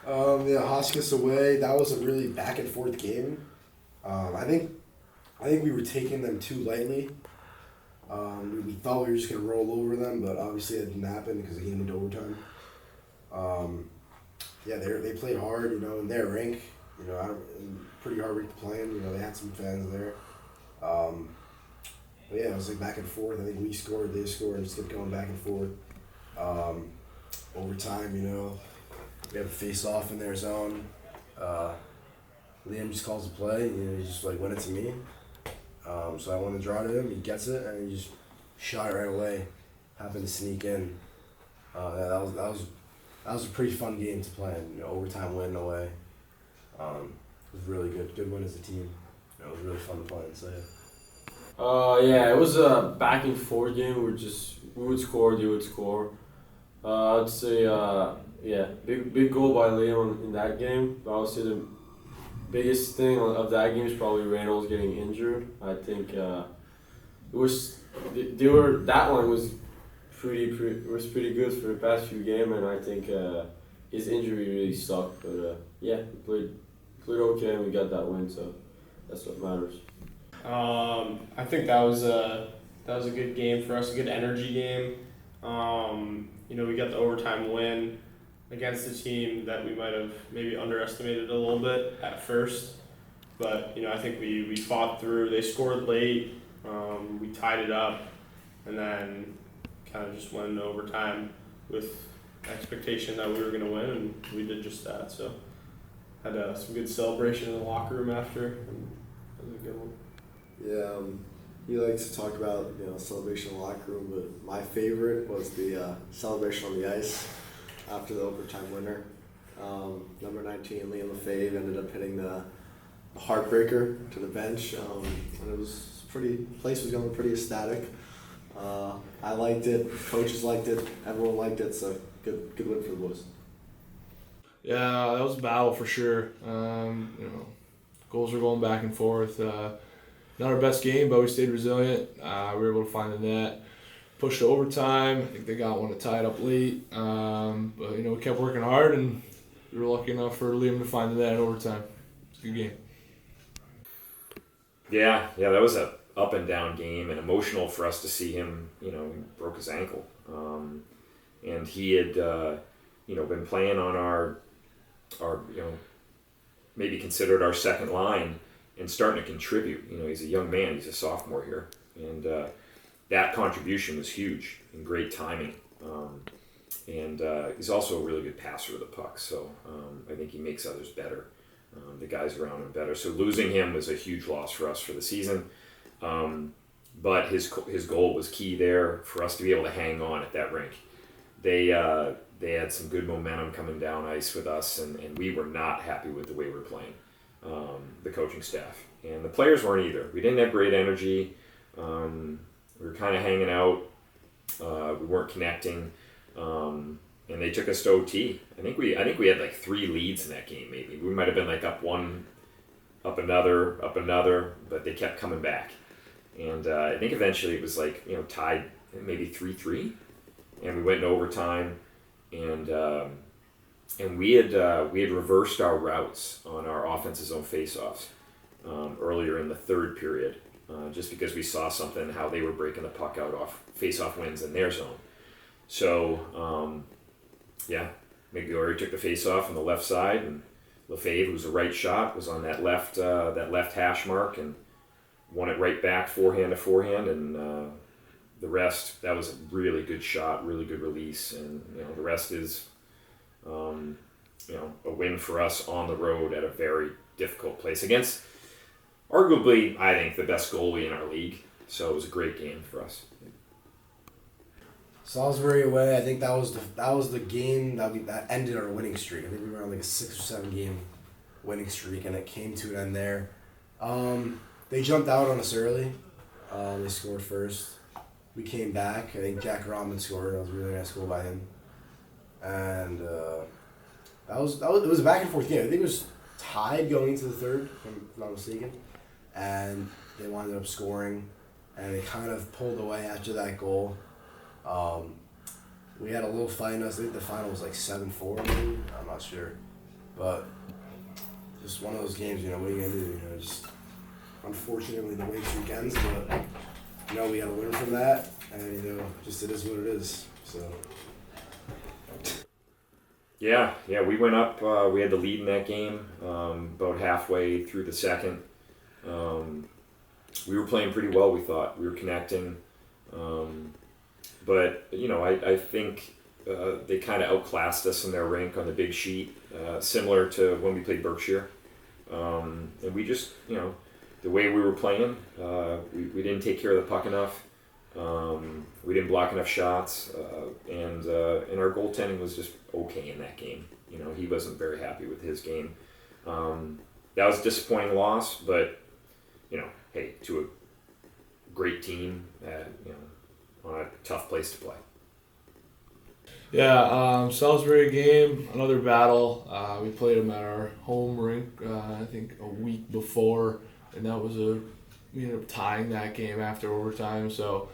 Yeah, Hotchkiss away. That was a really back and forth game. I think we were taking them too lightly. We thought we were just gonna roll over them, but obviously that didn't happen because it came into overtime. Um, yeah, they played hard, in their rink. Pretty hard rink to play in. They had some fans there. Um, but yeah, it was like back and forth. I think we scored, they scored, and just kept going back and forth. Um, Overtime, we had a face off in their zone. Uh, Liam just calls the play. He just like went it to me. So I want to draw to him. He gets it, and he just shot it right away. Happened to sneak in. Yeah, that was a pretty fun game to play. Overtime win away. It was really good. Good win as a team. It was really fun to play. So yeah. Yeah, it was a back and forth game. We would score, they would score. I'd say yeah, big goal by Leon in that game. But I would say the biggest thing of that game is probably Reynolds getting injured. I think it was that one was pretty good for the past few games, and I think his injury really sucked. But yeah, we played okay, and we got that win, so that's what matters. I think that was a good game for us, a good energy game. We got the overtime win against a team that we might have maybe underestimated a little bit at first. But, I think we fought through. They scored late. We tied it up and then kind of just went into overtime with expectation that we were going to win, and we did just that. So had some good celebration in the locker room after, and that was a good one. Yeah, he likes to talk about celebration in the locker room, but my favorite was the celebration on the ice after the overtime winner. Number 19, Liam Lefebvre, ended up hitting the heartbreaker to the bench, and it was place was going pretty ecstatic. I liked it, coaches liked it, everyone liked it, so good win for the boys. Yeah, that was a battle for sure. Goals were going back and forth. Not our best game, but we stayed resilient. We were able to find the net, push to overtime. I think they got one to tie it up late. But we kept working hard, and we were lucky enough for Liam to find the net in overtime. It's a good game. Yeah, that was a up and down game, and emotional for us to see him. He broke his ankle, and he had been playing on our maybe considered our second line and starting to contribute. He's a young man. He's a sophomore here, and that contribution was huge and great timing. And he's also a really good passer of the puck, so I think he makes others better. The guys around him better. So losing him was a huge loss for us for the season. But his goal was key there for us to be able to hang on at that rink. They had some good momentum coming down ice with us, and we were not happy with the way we were playing. The coaching staff and the players weren't either. We didn't have great energy. We were kind of hanging out. We weren't connecting, and they took us to OT. I think we had like 3 leads in that game. Maybe we might have been like up one, up another, but they kept coming back. And I think eventually it was like tied maybe 3-3, and we went into overtime, and we had reversed our routes on our offensive zone faceoffs earlier in the third period, just because we saw something how they were breaking the puck out off face-off wins in their zone. So Miguel took the face-off on the left side, and Lefebvre, who's a right shot, was on that left hash mark and won it right back forehand to forehand, and the rest, that was a really good shot, really good release, and the rest is a win for us on the road at a very difficult place against arguably, I think, the best goalie in our league. So it was a great game for us. Salisbury away. I think that was the game that ended our winning streak. I think we were on like a 6 or 7 game winning streak, and it came to an end there. They jumped out on us early. They scored first. We came back. I think Jack Rahman scored. That was a really nice goal by him. And it was a back and forth game. I think it was tied going into the third, if I'm not mistaken. And they wound up scoring, and they kind of pulled away after that goal. We had a little fight in us. I think the final was like 7-4 maybe. I'm not sure. But just one of those games, what are you gonna do? Just unfortunately the way streak ends, but we gotta learn from that, and just it is what it is. So. Yeah, we went up. We had the lead in that game about halfway through the second. We were playing pretty well, we thought. We were connecting. But, I think they kind of outclassed us in their rink on the big sheet, similar to when we played Berkshire. And we just, the way we were playing, we didn't take care of the puck enough. We didn't block enough shots, and our goaltending was just okay in that game. He wasn't very happy with his game. That was a disappointing loss, but hey, to a great team, on a tough place to play. Yeah, Salisbury game, another battle. We played them at our home rink, I think a week before, and that was we ended up tying that game after overtime. So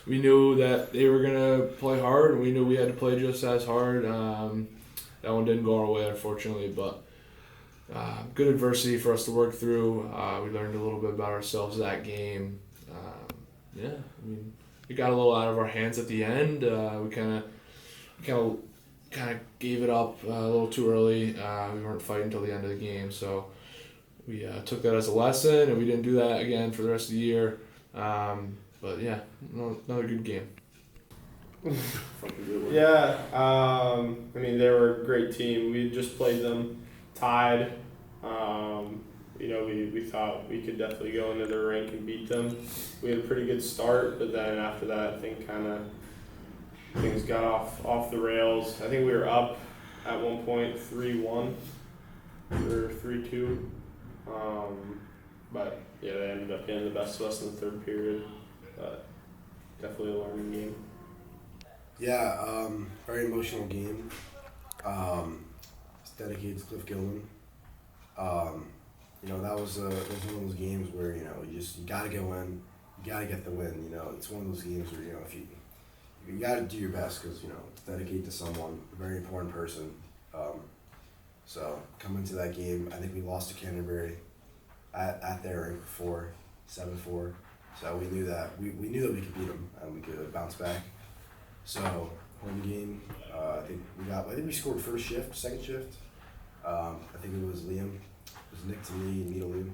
we knew that they were gonna play hard, and we knew we had to play just as hard. That one didn't go our way, unfortunately, but good adversity for us to work through. We learned a little bit about ourselves that game. We got a little out of our hands at the end. We kind of gave it up a little too early. We weren't fighting until the end of the game, so we took that as a lesson, and we didn't do that again for the rest of the year. But yeah, another good game. Yeah, they were a great team. We just played them tied. We thought we could definitely go into their rink and beat them. We had a pretty good start, but then after that, things got off the rails. I think we were up at one point 3-1 or 3-2. But yeah, they ended up getting the best of us in the third period. But definitely a learning game. Yeah, very emotional game. It's dedicated to Cliff Gilman. That was one of those games where you gotta go in, you gotta get the win. It's one of those games where if you gotta do your best because it's dedicated to someone, a very important person. So coming into that game, I think we lost to Canterbury at their rink before 7-4. So we knew that we could beat them and we could bounce back. So home game, I think we scored first shift, second shift. I think it was Liam. It was Nick to me and me to Liam.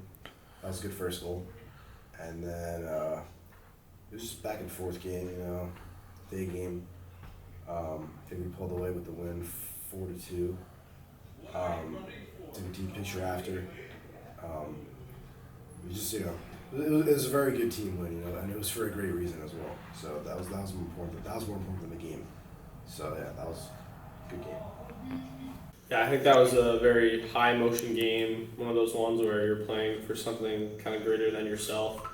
That was a good first goal. And then it was just back and forth game, day game. I think we pulled away with the win 4-2. Took a team picture after. We just it was a very good team win, and it was for a great reason as well. So that was more important. That was more important than the game. So yeah, that was a good game. Yeah, I think that was a very high emotion game. One of those ones where you're playing for something kind of greater than yourself.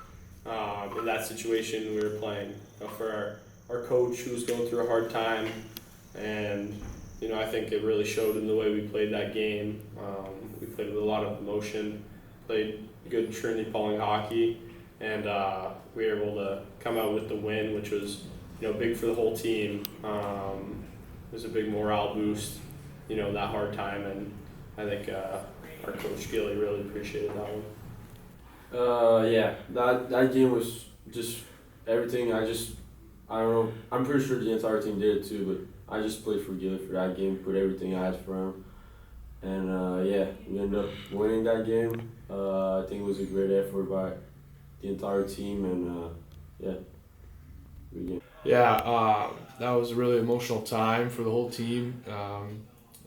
In that situation, we were playing for our coach who was going through a hard time, and I think it really showed in the way we played that game. We played with a lot of emotion, played good Trinity-Pawling hockey, and we were able to come out with the win, which was big for the whole team. It was a big morale boost, that hard time, and I think our coach Gilly really appreciated that one. That game was just everything. I don't know. I'm pretty sure the entire team did it too, but I just played for Gilly for that game, put everything I had for him, and we ended up winning that game. I think it was a great effort by the entire team, and good game. Yeah, that was a really emotional time for the whole team,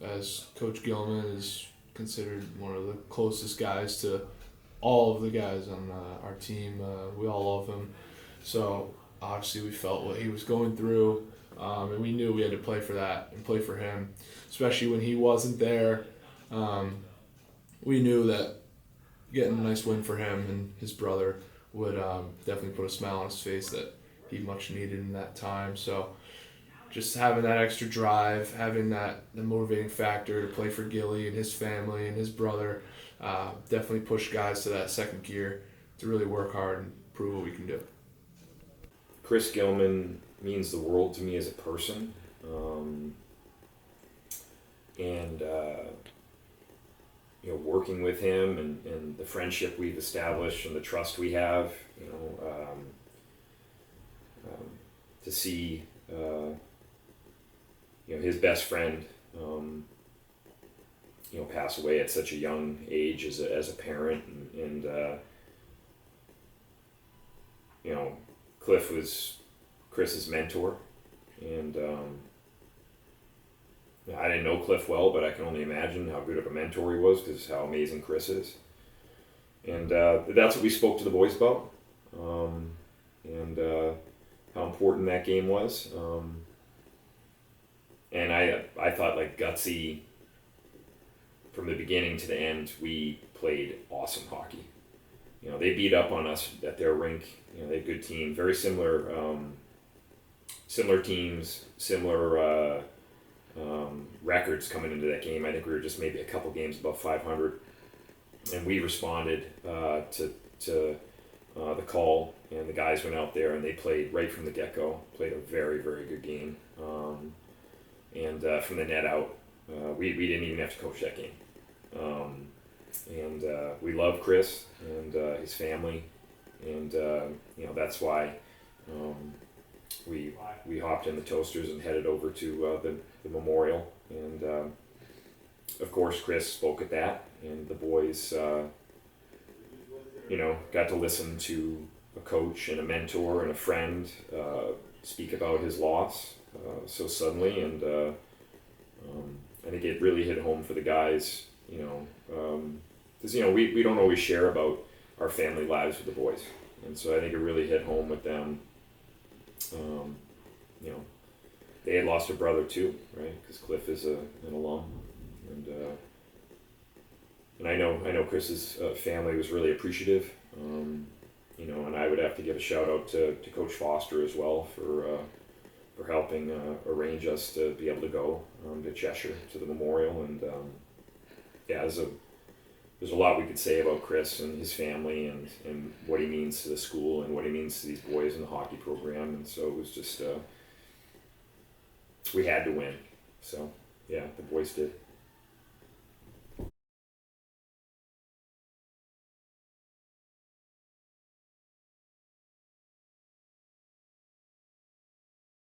as Coach Gilman is considered one of the closest guys to all of the guys on our team. We all love him. So obviously we felt what he was going through, and we knew we had to play for that and play for him, especially when he wasn't there. We knew that getting a nice win for him and his brother would definitely put a smile on his face that he much needed in that time. So just having that extra drive, having the motivating factor to play for Gilly and his family and his brother, definitely pushed guys to that second gear to really work hard and prove what we can do. Chris Gilman means the world to me as a person, and working with him and the friendship we've established and the trust we have, to see, his best friend, pass away at such a young age as a parent, and Cliff was Chris's mentor, and I didn't know Cliff well, but I can only imagine how good of a mentor he was because how amazing Chris is. And that's what we spoke to the boys about, and how important that game was. And I thought, like, gutsy, from the beginning to the end, we played awesome hockey. They beat up on us at their rink. They had a good team, very similar teams, similar records coming into that game. I think we were just maybe a couple games above 500, and we responded to the call, and the guys went out there and they played right from the get-go. Played a very, very good game, and from the net out, we didn't even have to coach that game, and we love Chris and his family, and that's why we hopped in the toasters and headed over to the memorial, and of course Chris spoke at that, and the boys got to listen to a coach and a mentor and a friend speak about his loss so suddenly, and I think it really hit home for the guys, because we don't always share about our family lives with the boys, and so I think it really hit home with them. They had lost a brother too, right? Because Cliff is an alum, and I know Chris's family was really appreciative, and I would have to give a shout out to Coach Foster as well for helping arrange us to be able to go to Cheshire to the memorial, and there's a lot we could say about Chris and his family and what he means to the school and what he means to these boys in the hockey program, and so it was just we had to win, so yeah, the boys did.